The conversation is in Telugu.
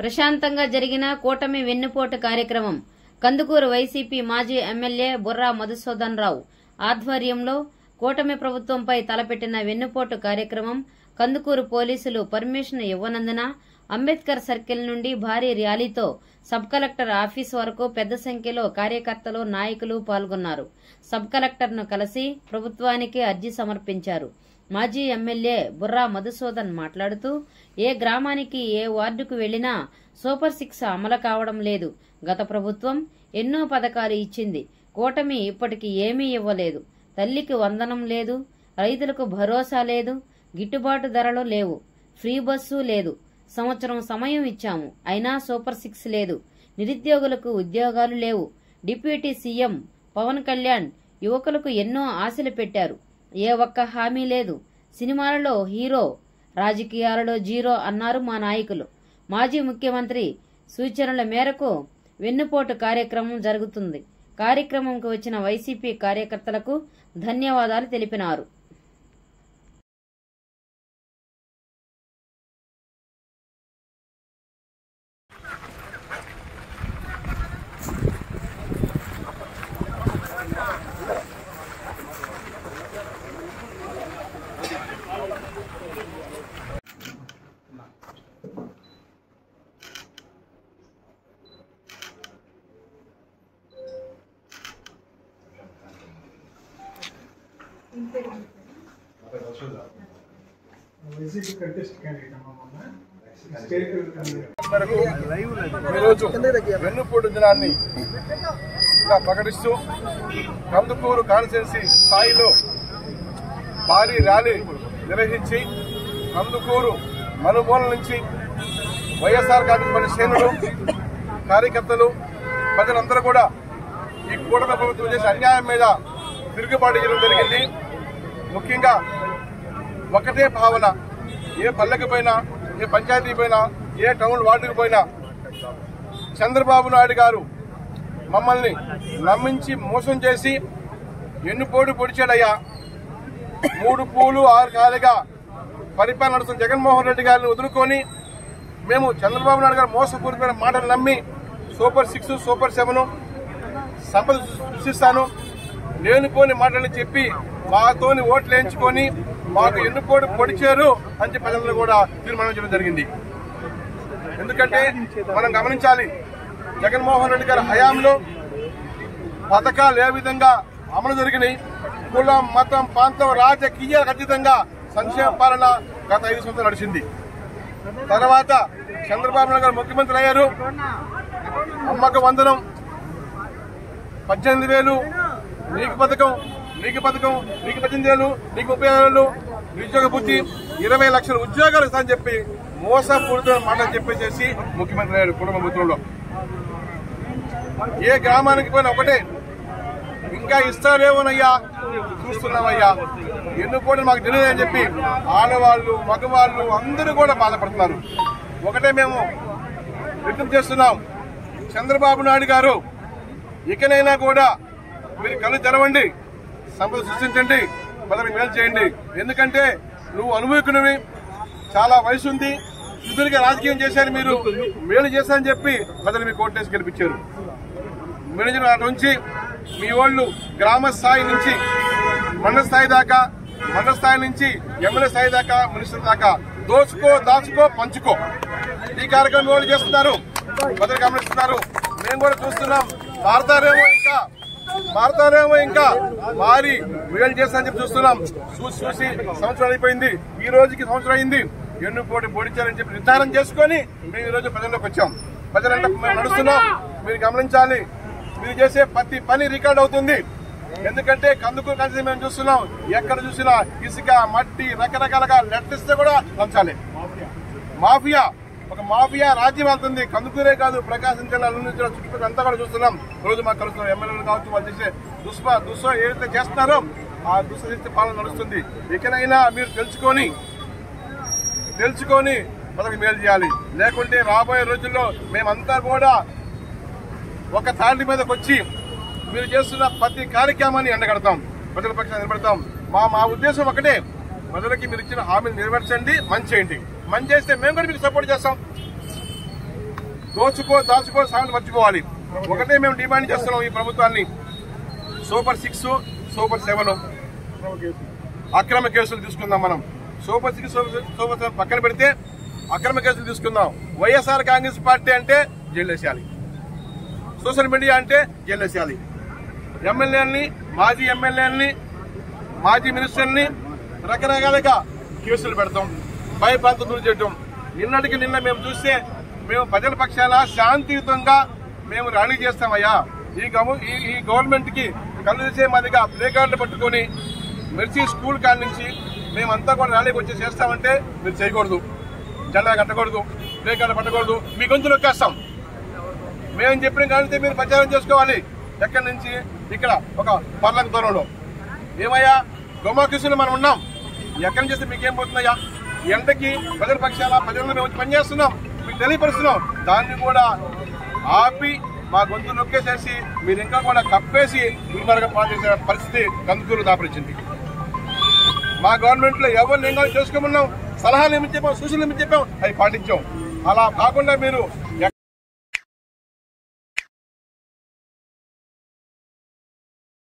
ప్రశాంతంగా జరిగిన కూటమి వెన్నుపోటు కార్యక్రమం కందుకూరు వైసీపీ మాజీ ఎమ్మెల్యే బుర్రా మధుసూదన్ రావు ఆధ్వర్యంలో కూటమి ప్రభుత్వంపై తలపెట్టిన వెన్నుపోటు కార్యక్రమం కందుకూరు పోలీసులు పర్మిషన్ ఇవ్వనందున అంబేద్కర్ సర్కిల్ నుండి భారీ ర్యాలీతో సబ్ కలెక్టర్ ఆఫీస్ వరకు పెద్ద సంఖ్యలో కార్యకర్తలు నాయకులు పాల్గొన్నారు. సబ్ కలెక్టర్ను కలిసి ప్రభుత్వానికి అర్జీ సమర్పించారు. మాజీ ఎమ్మెల్యే బుర్రా మధుసూదన్ మాట్లాడుతూ ఏ గ్రామానికి ఏ వార్డుకు వెళ్లినా సూపర్ 6 అమలు కావడం లేదు. గత ప్రభుత్వం ఎన్నో పథకాలు ఇచ్చింది. కూటమి ఇప్పటికి ఏమీ ఇవ్వలేదు. తల్లికి వందనం లేదు, రైతులకు భరోసా లేదు, గిట్టుబాటు ధరలు లేవు, ఫ్రీ బస్సు లేదు. సంవత్సరం సమయం ఇచ్చాము, అయినా సూపర్ 6 లేదు. నిరుద్యోగులకు ఉద్యోగాలు లేవు. డిప్యూటీ సీఎం పవన్ కళ్యాణ్ యువకులకు ఎన్నో ఆశలు పెట్టారు. ఏ ఒక్క హామీ లేదు. సినిమాలలో హీరో, రాజకీయాలలో జీరో అన్నారు మా నాయకులు. మాజీ ముఖ్యమంత్రి సూచనల మేరకు వెన్నుపోటు కార్యక్రమం జరుగుతుంది. కార్యక్రమంకు వచ్చిన వైసీపీ కార్యకర్తలకు ధన్యవాదాలు తెలిపినారు. వెన్నుపోటు దినాన్ని ప్రకటిస్తూ కందుకూరు కాన్స్టిట్యున్సీ స్థాయిలో భారీ ర్యాలీ నిర్వహించి కందుకూరు మనుమూల నుంచి వైఎస్ఆర్ కాంగ్రెస్ పార్టీ శ్రేణులు, కార్యకర్తలు, ప్రజలందరూ కూడా ఈ కూటమి ప్రభుత్వం చేసే అన్యాయం మీద తిరుగుబాటు చేయడం జరిగింది. ముఖ్యంగా ఒకటే భావన, ఏ పల్లెకి పోయినా, ఏ పంచాయతీ పోయినా, ఏ టౌన్ వార్డుకు పోయినా చంద్రబాబు నాయుడు గారు మమ్మల్ని నమ్మించి మోసం చేసి ఎన్నుపోటు పొడిచాడయ్యా. 3 పూలు 6 కాయలుగా పరిపాలన నడుస్తున్న జగన్మోహన్ రెడ్డి గారిని వదులుకొని మేము చంద్రబాబు నాయుడు గారు మోసపూరితమైన మాటలు నమ్మి సూపర్ 6, సూపర్ 7 సంపద సృష్టిస్తాను, లేనిపోని మాటలు చెప్పి మాతోని ఓట్లు వేయించుకొని మాకు ఎన్నుపోటు పొడిచారు అని చెప్పి ప్రజలను కూడా తీర్మానం చేయడం జరిగింది. ఎందుకంటే మనం గమనించాలి, జగన్మోహన్ రెడ్డి గారి హయాంలో పథకాలు ఏ విధంగా అమలు జరిగినాయి. కులం, మతం, ప్రాంతం, రాజకీయాలకు అతీతంగా సంక్షేమ పాలన గత 5 సంవత్సరాలు నడిచింది. తర్వాత చంద్రబాబు నాయుడు గారు ముఖ్యమంత్రి అయ్యారు. అమ్మకు వందనం, 18,000, నీకు పథకం, నీకు 18,000, నీకు 30,000, నిరుద్యోగ బుద్ధి, 20 లక్షల ఉద్యోగాలు ఇస్తానని చెప్పి మోసపూరితమైన మాటలు చెప్పేసేసి ముఖ్యమంత్రి అయ్యారు. కుటుంబ మిత్రుల్లో ఏ గ్రామానికి పోయినా ఒకటే, ఇంకా ఇస్తారేమోనయ్యా, చూస్తున్నామయ్యా, ఎన్నుకోవడం మాకు తెలియదని చెప్పి ఆడవాళ్లు, మగవాళ్లు అందరూ కూడా బాధపడుతున్నారు. ఒకటే మేము విజ్ఞప్తి చేస్తున్నాం, చంద్రబాబు నాయుడు గారు ఇకనైనా కూడా మీరు కళ్ళు తెరవండి, సంపద సృష్టించండి, ప్రజలకు మేలు చేయండి. ఎందుకంటే నువ్వు అనుభవికునివి, చాలా వయసు ఉంది, సుదీర్ఘ రాజకీయం చేశారు, మీరు మేలు చేశారని చెప్పి ప్రజలు మీకు ఓటేసి గెలిపించారు. మేనేజర్ నుంచి మీ వాళ్ళు గ్రామ స్థాయి నుంచి మండల స్థాయి దాకా, మండల స్థాయి నుంచి ఎమ్మెల్యే స్థాయి దాకా, మినిస్టర్ దాకా దోచుకో, దాచుకో, పంచుకో ఈ కార్యక్రమం వాళ్ళు చేస్తున్నారు. ప్రజలు గమనిస్తున్నారు, మేము కూడా చూస్తున్నాం. మారతారేమో ఇంకా మారి మేలు చేస్తారని చెప్పి చూస్తున్నాం. చూసి సంవత్సరం అయిపోయింది, ఈ రోజుకి సంవత్సరం అయింది. ఎన్నుపోటు పొడిచారని చెప్పి నిర్ధారణ చేసుకుని మేము ఈ రోజు ప్రజల్లోకి వచ్చాం. ప్రజలంతా మేము నడుస్తున్నాం. మీరు గమనించాలి, మీరు చేసే ప్రతి పని రికార్డ్ అవుతుంది. ఎందుకంటే కందుకూరు కలిసి మేము చూస్తున్నాం, ఎక్కడ చూసినా ఇసుక, మట్టి, రకరకాలుగా లెట్టిస్తే కూడా లంచాలే. మాఫియా, ఒక మాఫియా రాజ్యం వెళ్తుంది. కందుకూరే కాదు, ప్రకాశం జిల్లా చుట్టుపక్కల అంతా కూడా చూస్తున్నాం. రోజు మాకు కలుస్తున్నాం. ఎమ్మెల్యేలు కావచ్చు, వాళ్ళు చేసే దుస్వ ఏదైతే చేస్తున్నారో ఆ దుస్థితి పాలన నడుస్తుంది. ఇకనైనా మీరు తెలుసుకొని మనకు మేలు చేయాలి. లేకుంటే రాబోయే రోజుల్లో మేమంతా కూడా ఒక తాటి మీదకి వచ్చి మీరు చేస్తున్న ప్రతి కార్యక్రమాన్ని ఎండగడతాం, ప్రజల పక్షాన్ని నిలబడతాం. మా ఉద్దేశం ఒకటే, ప్రజలకి మీరు ఇచ్చిన హామీలు నెరవేర్చండి, మంచి చేయండి. మంచి చేస్తే మేము కూడా మీకు సపోర్ట్ చేస్తాం. దాచుకో సాగులు మర్చిపోవాలి. ఒకటే మేము డిమాండ్ చేస్తున్నాం ఈ ప్రభుత్వాన్ని, సూపర్ 6, సూపర్ 7 అక్రమ కేసులు తీసుకుందాం. మనం సూపర్ 6, సూపర్ 7 పక్కన పెడితే అక్రమ కేసులు తీసుకుందాం. వైఎస్ఆర్ కాంగ్రెస్ పార్టీ అంటే జైలేసేయాలి, సోషల్ మీడియా అంటే జైలేసేయాలి. ఎమ్మెల్యేలని, మాజీ ఎమ్మెల్యేలని, మాజీ మినిస్టర్ని రకరకాలుగా కేసులు పెడతాం, భయప్రాంతం దూరం చేయటం. నిన్నటికి నిన్న మేము చూస్తే మేము ప్రజల పక్షాన శాంతియుతంగా మేము ర్యాలీ చేస్తామయ్యా. ఈ గవర్నమెంట్ కి కళ్ళు చేసే మాదిరిగా ప్లే కార్డులు పట్టుకొని మెర్సీ స్కూల్ కాడి నుంచి మేమంతా కూడా ర్యాలీకి వచ్చి చేస్తామంటే మీరు చేయకూడదు, జెండా కట్టకూడదు, ప్లే కార్డు పట్టకూడదు, మీ గొంతు నొక్కేస్తాం. మేము చెప్పిన కానీ మీరు ప్రచారం చేసుకోవాలి. ఎక్కడి నుంచి ఇక్కడ ఒక పర్లకు దూరంలో ఏమయ్యా డెమోక్రసీలో మనం ఉన్నాం. ఎక్కడి నుంచి మీకేం పోతున్నాయా? ఎండకి ప్రజల పక్షాల ప్రజలను మేము పనిచేస్తున్నాం, మీకు తెలియపరుస్తున్నాం. దాన్ని కూడా ఆపి మా గొంతు నొక్కేసేసి మీరు ఇంకా కూడా కప్పేసి దుర్మార్గం పాల్చేసే పరిస్థితి కందుకూరు దాపరించింది. మా గవర్నమెంట్ లో ఎవరు నేను చేసుకోమన్నాం, సలహాలు ఏమి చెప్పాం, సూచనలు ఏమి చెప్పాం, అవి పాటించాం. అలా కాకుండా మీరు